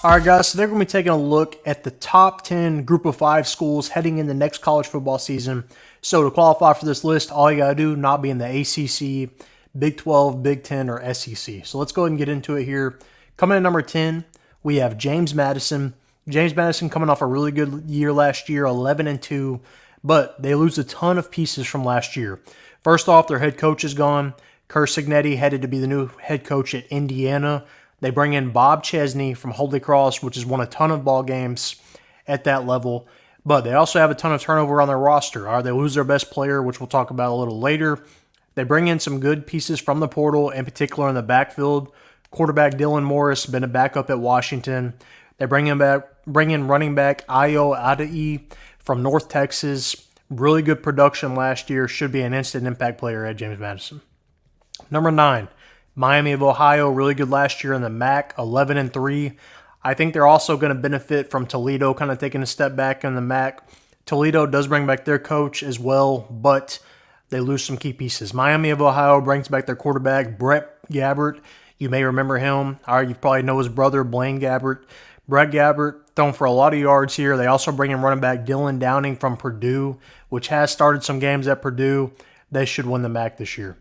All right, guys, so they're going to be taking a look at the top 10 group of 5 schools heading in the next college football season. So to qualify for this list, all you got to do, not be in the ACC, Big 12, Big 10, or SEC. So let's go ahead and get into it here. Coming in at number 10, we have James Madison. James Madison coming off a really good year last year, 11-2, but they lose a ton of pieces from last year. First off, their head coach is gone. Curt Cignetti headed to be the new head coach at Indiana. They bring in Bob Chesney from Holy Cross, which has won a ton of ball games at that level. But they also have a ton of turnover on their roster. All right, they lose their best player, which we'll talk about a little later. They bring in some good pieces from the portal, in particular in the backfield. Quarterback Dylan Morris, been a backup at Washington. They bring in running back Ayo Adeyi from North Texas. Really good production last year. Should be an instant impact player at James Madison. Number 9. Miami of Ohio, really good last year in the MAC, 11-3. I think they're also going to benefit from Toledo kind of taking a step back in the MAC. Toledo does bring back their coach as well, but they lose some key pieces. Miami of Ohio brings back their quarterback, Brett Gabbert. You may remember him. Or you probably know his brother, Blaine Gabbert. Brett Gabbert thrown for a lot of yards here. They also bring in running back Dylan Downing from Purdue, which has started some games at Purdue. They should win the MAC this year.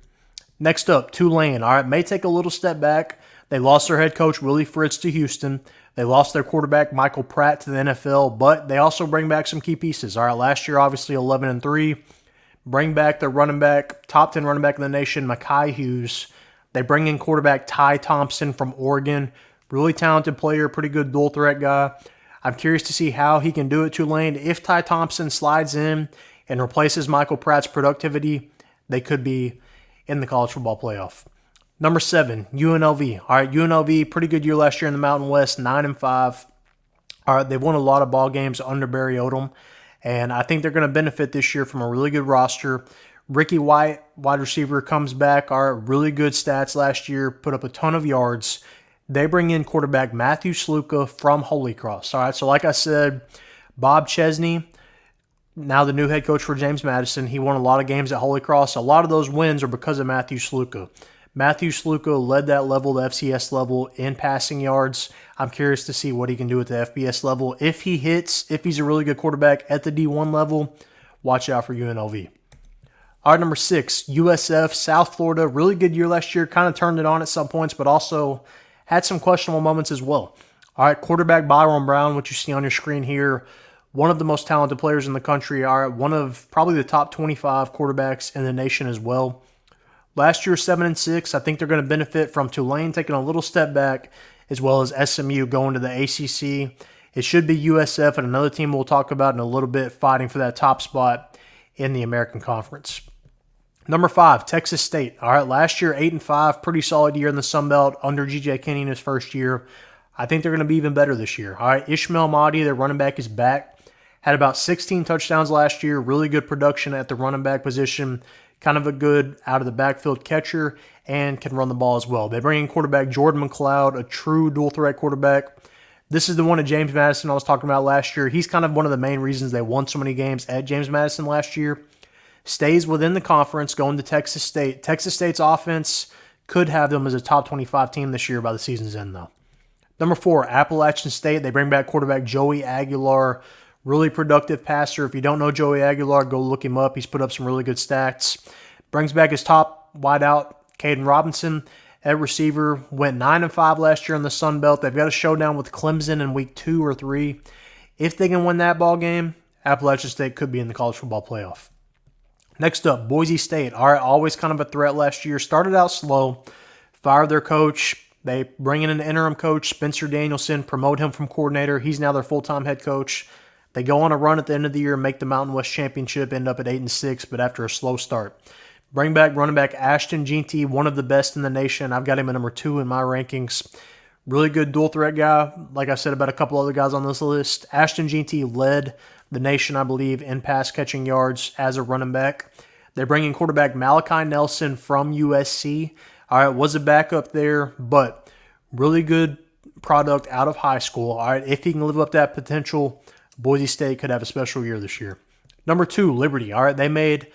Next up, Tulane. All right, may take a little step back. They lost their head coach, Willie Fritz, to Houston. They lost their quarterback, Michael Pratt, to the NFL, but they also bring back some key pieces. All right, last year, obviously 11-3. Bring back their running back, top 10 running back in the nation, Makhi Hughes. They bring in quarterback Ty Thompson from Oregon. Really talented player, pretty good dual threat guy. I'm curious to see how he can do it, Tulane. If Ty Thompson slides in and replaces Michael Pratt's productivity, they could be in the college football playoff. Number 7, UNLV. All right, UNLV, pretty good year last year in the Mountain West, 9-5. All right, they've won a lot of ball games under Barry Odom, and I think they're going to benefit this year from a really good roster. Ricky White, wide receiver, comes back. All right, really good stats last year, put up a ton of yards. They bring in quarterback Matthew Sluka from Holy Cross. All right, so like I said, Bob Chesney, now the new head coach for James Madison. He won a lot of games at Holy Cross. A lot of those wins are because of Matthew Sluka. Matthew Sluka led that level, the FCS level, in passing yards. I'm curious to see what he can do at the FBS level. If he hits, if he's a really good quarterback at the D1 level, watch out for UNLV. All right, number 6, USF South Florida. Really good year last year. Kind of turned it on at some points, but also had some questionable moments as well. All right, quarterback Byron Brown, which you see on your screen here, one of the most talented players in the country, are one of probably the top 25 quarterbacks in the nation as well. Last year, 7-6. I think they're going to benefit from Tulane taking a little step back, as well as SMU going to the ACC. It should be USF and another team we'll talk about in a little bit fighting for that top spot in the American Conference. Number 5, Texas State. All right, last year, 8-5. Pretty solid year in the Sun Belt under G.J. Kinney in his first year. I think they're going to be even better this year. All right, Ismail Mahdi, their running back, is back. Had about 16 touchdowns last year. Really good production at the running back position. Kind of a good out-of-the-backfield catcher and can run the ball as well. They bring in quarterback Jordan McLeod, a true dual-threat quarterback. This is the one at James Madison I was talking about last year. He's kind of one of the main reasons they won so many games at James Madison last year. Stays within the conference, going to Texas State. Texas State's offense could have them as a top 25 team this year by the season's end, though. Number 4, Appalachian State. They bring back quarterback Joey Aguilar. Really productive passer. If you don't know Joey Aguilar, go look him up. He's put up some really good stats. Brings back his top wideout, Kaedin Robinson. At receiver, went 9-5 last year in the Sun Belt. They've got a showdown with Clemson in week 2 or 3. If they can win that ball game, Appalachian State could be in the college football playoff. Next up, Boise State. All right, always kind of a threat last year. Started out slow. Fired their coach. They bring in an interim coach, Spencer Danielson, promote him from coordinator. He's now their full-time head coach. They go on a run at the end of the year, make the Mountain West Championship, end up at 8-6, but after a slow start. Bring back running back Ashton Jeanty, one of the best in the nation. I've got him at number 2 in my rankings. Really good dual threat guy. Like I said about a couple other guys on this list, Ashton Jeanty led the nation, I believe, in pass catching yards as a running back. They bring in quarterback Malachi Nelson from USC. All right, was a backup there, but really good product out of high school. All right, if he can live up that potential, Boise State could have a special year this year. Number 2, Liberty. All right, they made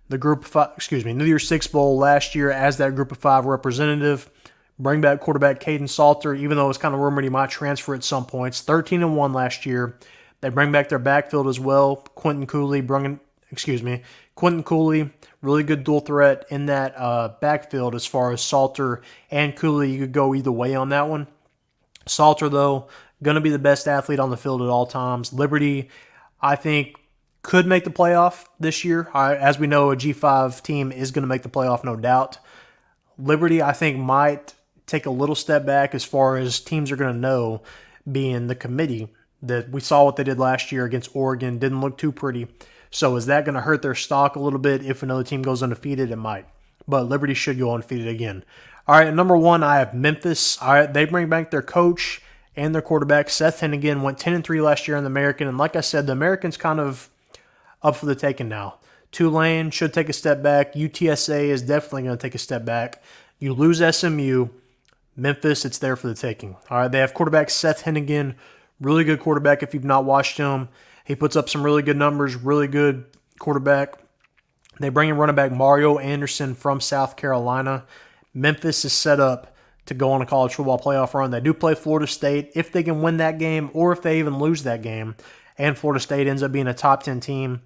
the New Year's Six Bowl last year as that Group of 5 representative. Bring back quarterback Caden Salter, even though it's kind of rumored he might transfer at some points. 13-1 last year. They bring back their backfield as well. Quentin Cooley, really good dual threat in that backfield as far as Salter and Cooley. You could go either way on that one. Salter, though, going to be the best athlete on the field at all times. Liberty, I think, could make the playoff this year. As we know, a G5 team is going to make the playoff, no doubt. Liberty, I think, might take a little step back as far as teams are going to know, being the committee. That we saw what they did last year against Oregon. Didn't look too pretty. So is that going to hurt their stock a little bit? If another team goes undefeated, it might. But Liberty should go undefeated again. All right, at number 1, I have Memphis. All right, they bring back their coach and their quarterback. Seth Hennigan went 10-3 last year in the American. And like I said, the American's kind of up for the taking now. Tulane should take a step back. UTSA is definitely going to take a step back. You lose SMU. Memphis, it's there for the taking. All right, they have quarterback Seth Hennigan. Really good quarterback if you've not watched him. He puts up some really good numbers, really good quarterback. They bring in running back Mario Anderson from South Carolina. Memphis is set up to go on a college football playoff run. They do play Florida State. If they can win that game or if they even lose that game and Florida State ends up being a top 10 team,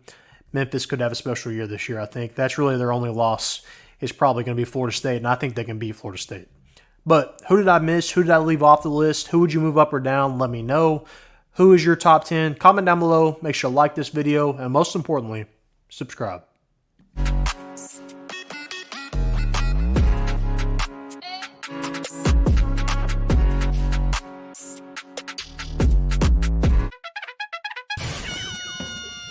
Memphis could have a special year this year, I think. That's really their only loss is probably going to be Florida State, and I think they can beat Florida State. But who did I miss? Who did I leave off the list? Who would you move up or down? Let me know. Who is your top 10? Comment down below. Make sure to like this video. And most importantly, subscribe.